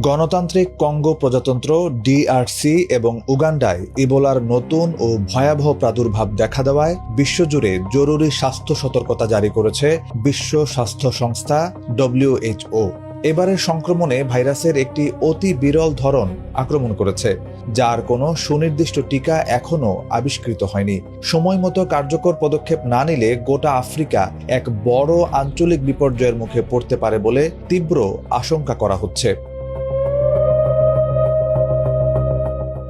গণতান্ত্রিক কঙ্গো প্রজাতন্ত্র ডিআরসি এবং উগান্ডায় ইবোলার নতুন ও ভয়াবহ প্রাদুর্ভাব দেখা দেওয়ায় বিশ্বজুড়ে জরুরি স্বাস্থ্য সতর্কতা জারি করেছে বিশ্ব স্বাস্থ্য সংস্থা WHO। এবারের সংক্রমণে ভাইরাসের একটি অতি বিরল ধরন আক্রমণ করেছে, যার কোনো সুনির্দিষ্ট টিকা এখনও আবিষ্কৃত হয়নি। সময়মতো কার্যকর পদক্ষেপ না নিলে গোটা আফ্রিকা এক বড় আঞ্চলিক বিপর্যয়ের মুখে পড়তে পারে বলে তীব্র আশঙ্কা করা হচ্ছে।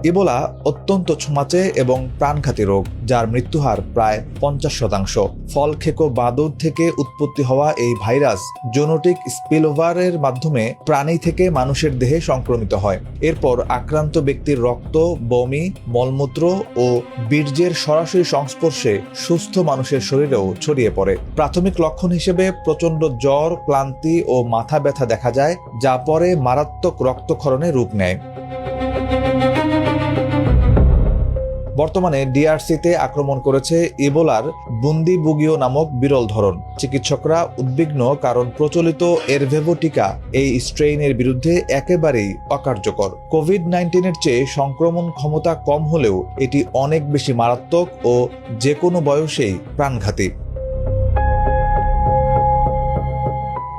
ইবোলা অত্যন্ত ছোঁয়াচে এবং প্রাণঘাতী রোগ, যার মৃত্যুহার প্রায় 50%। ফলখেকো বাদুড় থেকে উৎপত্তি হওয়া এই ভাইরাস জেনেটিক স্পিলওভারের মাধ্যমে প্রাণী থেকে মানুষের দেহে সংক্রমিত হয়। এরপর আক্রান্ত ব্যক্তির রক্ত, বমি, মলমূত্র ও বীর্যের সরাসরি সংস্পর্শে সুস্থ মানুষের শরীরেও ছড়িয়ে পড়ে। প্রাথমিক লক্ষণ হিসেবে প্রচণ্ড জ্বর, ক্লান্তি ও মাথা ব্যথা দেখা যায়, যা পরে মারাত্মক রক্তক্ষরণে রূপ নেয়। বর্তমানে ডিআরসিতে আক্রমণ করেছে ইবোলার বুন্দিবুগিও নামক বিরল ধরন। চিকিৎসকরা উদ্বিগ্ন, কারণ প্রচলিত এরভেভো টিকা এই স্ট্রেইনের বিরুদ্ধে একেবারেই অকার্যকর। কোভিড-19-এর চেয়ে সংক্রমণ ক্ষমতা কম হলেও এটি অনেক বেশি মারাত্মক ও যে কোনো বয়সেই প্রাণঘাতী।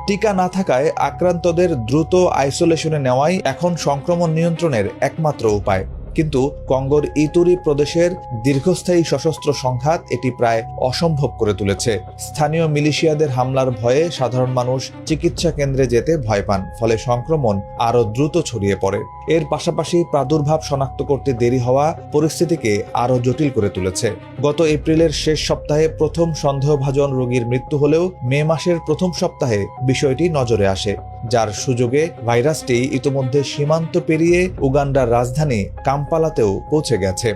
টিকা না থাকায় আক্রান্তদের দ্রুত আইসোলেশনে নেওয়াই এখন সংক্রমণ নিয়ন্ত্রণের একমাত্র উপায়। কিন্তু কঙ্গোর ইতুরি প্রদেশের দীর্ঘস্থায়ী সশস্ত্র সংঘাত এটি প্রায় অসম্ভব করে তুলেছে। স্থানীয় মিলিশিয়াদের হামলার ভয়ে সাধারণ মানুষ চিকিৎসা কেন্দ্রে যেতে ভয় পান, ফলে সংক্রমণ আরও দ্রুত ছড়িয়ে পড়ে। এর পাশাপাশি প্রাদুর্ভাব শনাক্ত করতে দেরি হওয়া পরিস্থিতিকে আরও জটিল করে তুলেছে। গত এপ্রিলের শেষ সপ্তাহে প্রথম সন্দেহভাজন রোগীর মৃত্যু হলেও মে মাসের প্রথম সপ্তাহে বিষয়টি নজরে আসে, যার সুযোগে ভাইরাসটি ইতোমধ্যে সীমান্ত পেরিয়ে উগান্ডার রাজধানী কাম্পালাতেও পৌঁছে গেছে।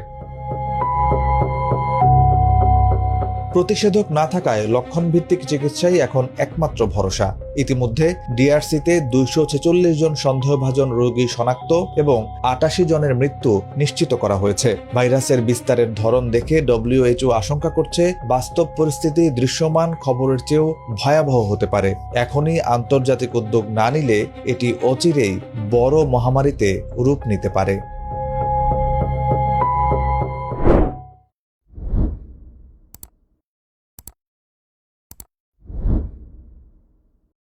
প্রতিষেধক না থাকায় লক্ষণভিত্তিক চিকিৎসাই এখন একমাত্র ভরসা। ইতিমধ্যে ডিআরসিতে 246 জন সন্দেহভাজন রোগী শনাক্ত এবং 88 জনের মৃত্যু নিশ্চিত করা হয়েছে। ভাইরাসের বিস্তারের ধরন দেখে WHO আশঙ্কা করছে বাস্তব পরিস্থিতি দৃশ্যমান খবরের চেয়েও ভয়াবহ হতে পারে। এখনই আন্তর্জাতিক উদ্যোগ না নিলে এটি অচিরেই বড় মহামারীতে রূপ নিতে পারে।